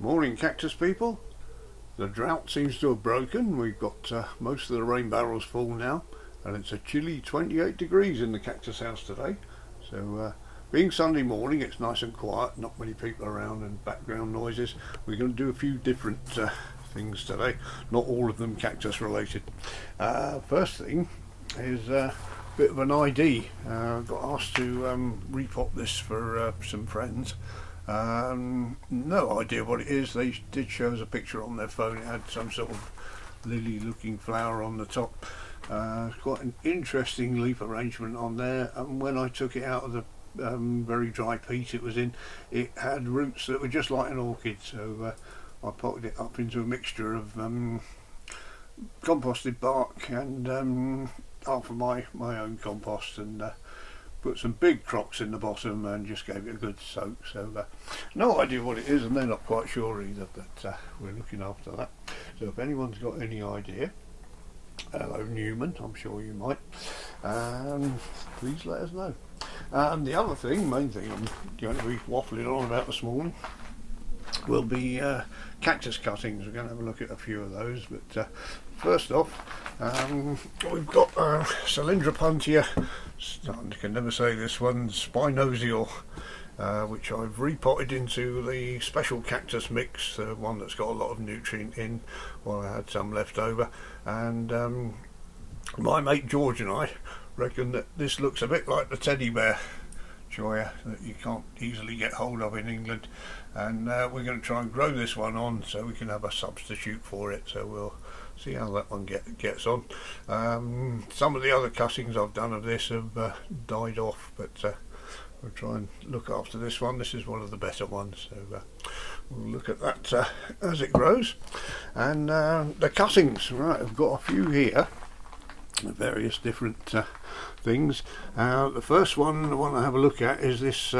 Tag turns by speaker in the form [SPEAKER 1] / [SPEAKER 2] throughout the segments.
[SPEAKER 1] Morning cactus people. The drought seems to have broken. We've got most of the rain barrels full now, and it's a chilly 28 degrees in the cactus house today. So being Sunday morning, it's nice and quiet, not many people around and background noises. We're going to do a few different things today, not all of them cactus related. First thing is a bit of an ID. I got asked to repot this for some friends. No idea what it is. They did show us a picture on their phone. It had some sort of lily looking flower on the top. Quite an interesting leaf arrangement on there, and when I took it out of the very dry peat it was in, it had roots that were just like an orchid, so I potted it up into a mixture of composted bark and half of my own compost, and put some big crocks in the bottom and just gave it a good soak. So no idea what it is, and they're not quite sure either, but we're looking after that. So if anyone's got any idea, hello Newman, I'm sure you might, please let us know. And the other thing, main thing I'm going to be waffling on about this morning will be cactus cuttings. We're going to have a look at a few of those, but first off, we've got Cylindropuntia, I can never say this one, Spinosial, which I've repotted into the special cactus mix, the one that's got a lot of nutrient in, while I had some left over. And my mate George and I reckon that this looks a bit like the teddy bear choya that you can't easily get hold of in England, and we're going to try and grow this one on so we can have a substitute for it. So we'll see how that one gets on. Some of the other cuttings I've done of this have died off, but we'll try and look after this one. This is one of the better ones, so we'll look at that as it grows. And the cuttings, right, I've got a few here, various different things. The first one I want to have a look at is this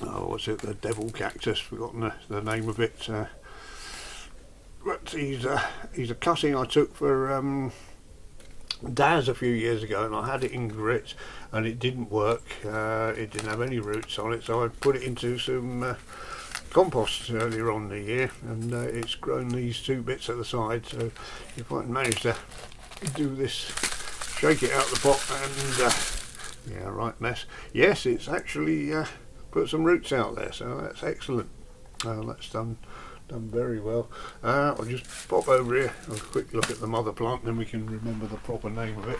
[SPEAKER 1] what's it, the devil cactus, forgotten the name of it, but he's a cutting I took for Daz a few years ago, and I had it in grit and it didn't work. It didn't have any roots on it, so I put it into some compost earlier on in the year, and it's grown these two bits at the side. So if I can manage to do this, shake it out the pot, and yeah, right mess. Yes, it's actually put some roots out there, so that's excellent. That's done very well. I'll just pop over here, have a quick look at the mother plant, then we can remember the proper name of it.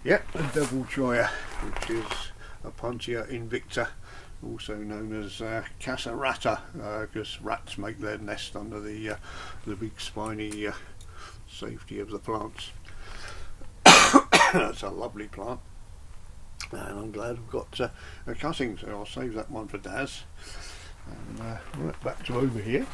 [SPEAKER 1] Yeah, the devil choya, which is Opuntia invicta, also known as Cassarata, because rats make their nest under the big spiny safety of the plants. That's a lovely plant, and I'm glad I've got a cutting, so I'll save that one for Daz. And right back to over here.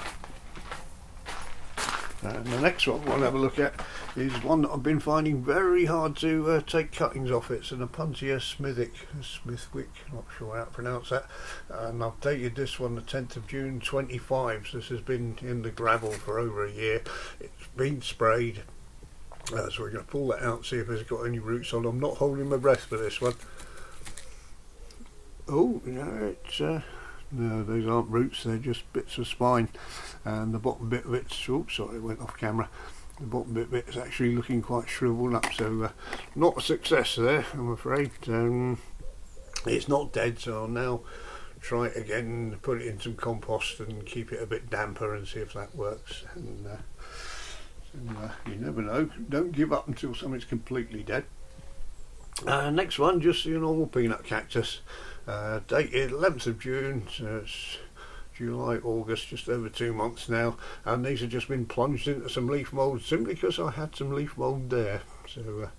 [SPEAKER 1] And the next one we'll have a look at is one that I've been finding very hard to take cuttings off. It's an Opuntia Smithwick, not sure how to pronounce that, and I've dated this one the 10th of June 25, so this has been in the gravel for over a year. It's been sprayed, so we're going to pull that out and see if it's got any roots on. I'm not holding my breath for this one. Oh, no, it's no, those aren't roots, they're just bits of spine, and the bottom bit of it's, oops, sorry, it went off camera, the bottom bit of it is actually looking quite shriveled up, so not a success there, I'm afraid. It's not dead, so I'll now try it again, put it in some compost and keep it a bit damper and see if that works. And you never know, don't give up until something's completely dead. Next one, just your normal peanut cactus, dated 11th of June, so it's July, August, just over 2 months now, and these have just been plunged into some leaf mould simply because I had some leaf mould there. So let's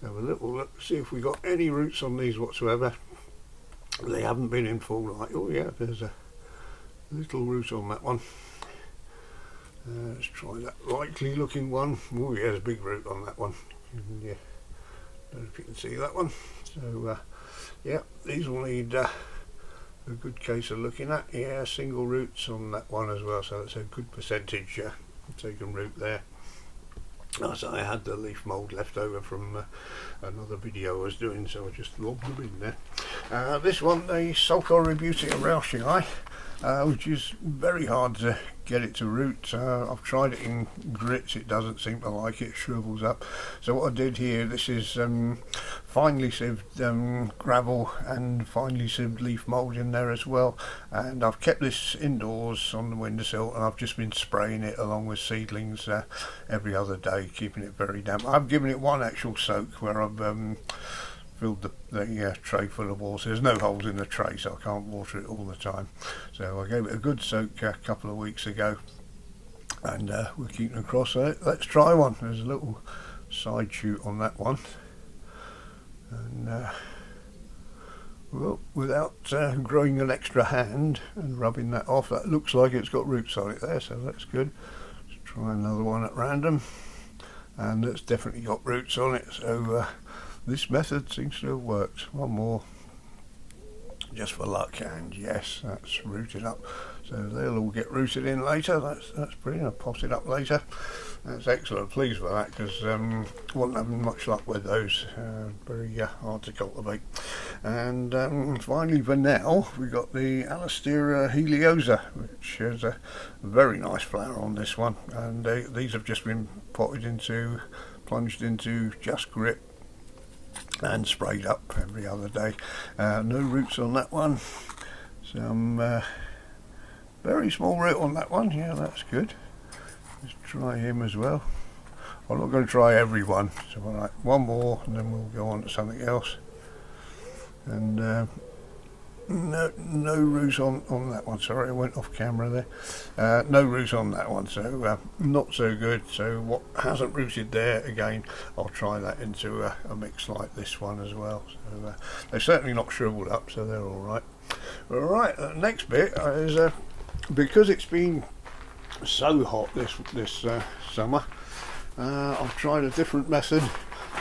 [SPEAKER 1] have a little look, see if we got any roots on these whatsoever. They haven't been in full light. Oh yeah, there's a little root on that one. Let's try that likely looking one. Oh yeah, there's a big root on that one. Yeah, don't know if you can see that one. So yeah, these will need a good case of looking at. Yeah, single roots on that one as well, so it's a good percentage taken root there. As I had the leaf mould left over from another video I was doing, so I just lobbed them in there. This one, the Sulphur Rebutia Rauschii, which is very hard to get it to root. I've tried it in grits, it doesn't seem to like it, it shrivels up. So what I did here, this is finely sieved gravel and finely sieved leaf mould in there as well, and I've kept this indoors on the windowsill, and I've just been spraying it along with seedlings every other day, keeping it very damp. I've given it one actual soak where I've filled the tray full of water. There's no holes in the tray, so I can't water it all the time. So I gave it a good soak a couple of weeks ago, and we're keeping across it. Let's try one. There's a little side shoot on that one, and well, without growing an extra hand and rubbing that off, that looks like it's got roots on it there, so that's good. Let's try another one at random, and it's definitely got roots on it, so this method seems to have worked. One more just for luck, and yes, that's rooted up, so they'll all get rooted in later. That's brilliant. I'll pot it up later. That's excellent. Pleased with that, because wasn't having much luck with those. Very hard to cultivate. And finally, for now, we've got the Alastera heliosa, which has a very nice flower on this one, and these have just been plunged into just grit and sprayed up every other day. No roots on that one. Some very small root on that one. Yeah, that's good. Let's try him as well. I'm not going to try every one, so all right, one more and then we'll go on to something else. And no roots on that one. Sorry, I went off camera there. No roots on that one, so not so good. So what hasn't rooted there, again, I'll try that into a mix like this one as well. So they're certainly not shriveled up, so they're all right. All right, the next bit is because it's been so hot this summer, I've tried a different method,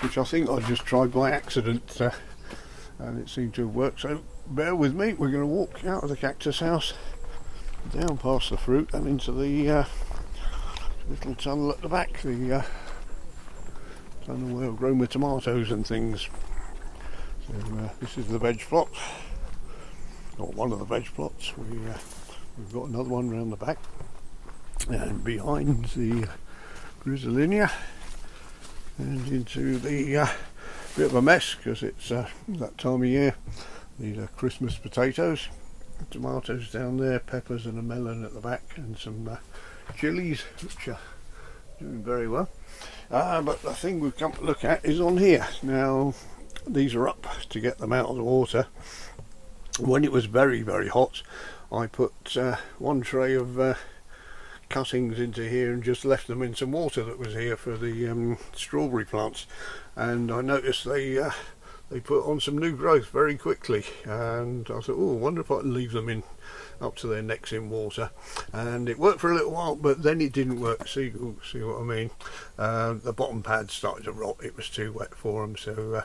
[SPEAKER 1] which I think I just tried by accident, and it seemed to have worked. So bear with me. We're going to walk out of the cactus house, down past the fruit, and into the little tunnel at the back, the tunnel where I've grown my tomatoes and things. So this is the veg plot, or one of the veg plots. We've got another one round the back, and behind the Griselinea, and into the bit of a mess because it's that time of year. These are Christmas potatoes, tomatoes down there, peppers and a melon at the back, and some chilies, which are doing very well. But the thing we've come to look at is on here. Now, these are up to get them out of the water. When it was very, very hot, I put one tray of cuttings into here and just left them in some water that was here for the strawberry plants, and I noticed they put on some new growth very quickly, and I thought, oh, I wonder if I can leave them in up to their necks in water. And it worked for a little while, but then it didn't work. See what I mean? The bottom pads started to rot, it was too wet for them. So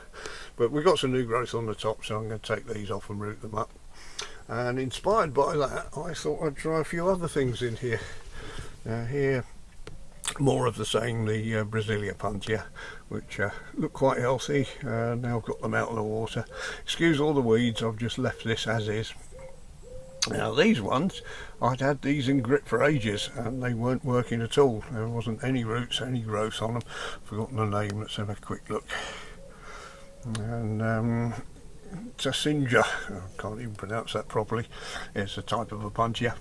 [SPEAKER 1] but we got some new growth on the top, so I'm going to take these off and root them up. And inspired by that, I thought I'd try a few other things in here. Here, more of the same, the Brasilia puntia, which look quite healthy. Now I've got them out of the water. Excuse all the weeds, I've just left this as is. Now these ones, I'd had these in grit for ages and they weren't working at all. There wasn't any roots, any growth on them. Forgotten the name, let's have a quick look. And Tassinja, I can't even pronounce that properly. It's a type of a puntia.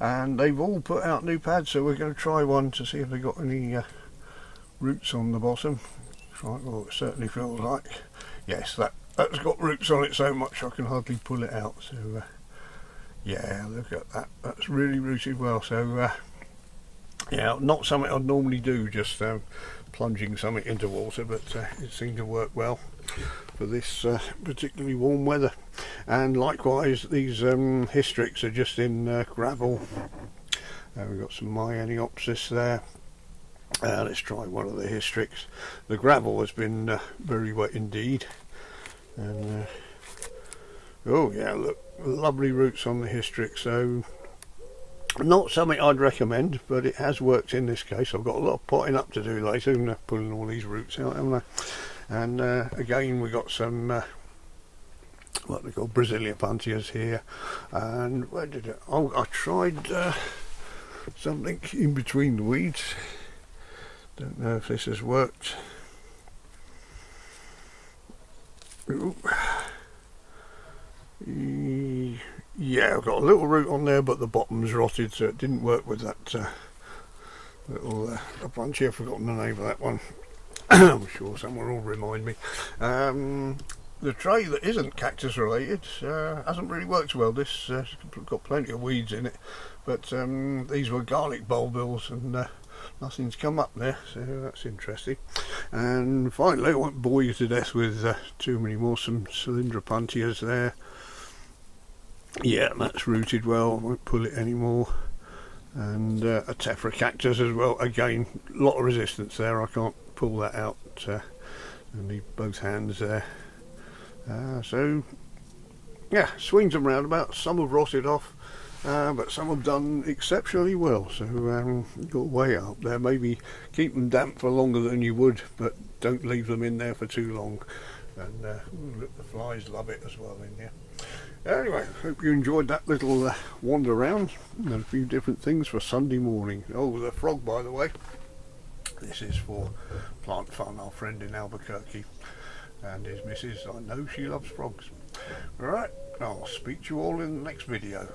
[SPEAKER 1] And they've all put out new pads, so we're going to try one to see if they've got any roots on the bottom. Well, it certainly feels like, yes, that's got roots on it so much I can hardly pull it out. So yeah, look at that, that's really rooted well. So yeah, not something I'd normally do, just plunging something into water, but it seemed to work well for this particularly warm weather. And likewise, these hystrix are just in gravel. We've got some Myaniopsis there. Let's try one of the hystrix. The gravel has been very wet indeed, and oh yeah, look, lovely roots on the hystrix. So Not something I'd recommend, but it has worked in this case. I've got a lot of potting up to do later, and pulling all these roots out, haven't I? And again, we got some what they call Brasilia puntias here. And where did it? Oh, I tried something in between the weeds. Don't know if this has worked. Ooh. Yeah, I've got a little root on there, but the bottom's rotted, so it didn't work with that little bunch here. I've forgotten the name of that one. I'm sure someone will remind me. The tray that isn't cactus related hasn't really worked well. This got plenty of weeds in it, but these were garlic bulbils, and nothing's come up there, so that's interesting. And finally, I won't bore you to death with too many more. Some Cylindra puntias there. Yeah, that's rooted well. I won't pull it anymore. And a tephra cactus as well. Again, a lot of resistance there. I can't pull that out. I need both hands there. So yeah, swings and roundabouts. Some have rotted off, but some have done exceptionally well. So got way up there. Maybe keep them damp for longer than you would, but don't leave them in there for too long. And look, the flies love it as well in here. Anyway, hope you enjoyed that little wander around and a few different things for Sunday morning. Oh, the frog, by the way. This is for Plant Fun, our friend in Albuquerque, and his missus. I know she loves frogs. Alright, I'll speak to you all in the next video.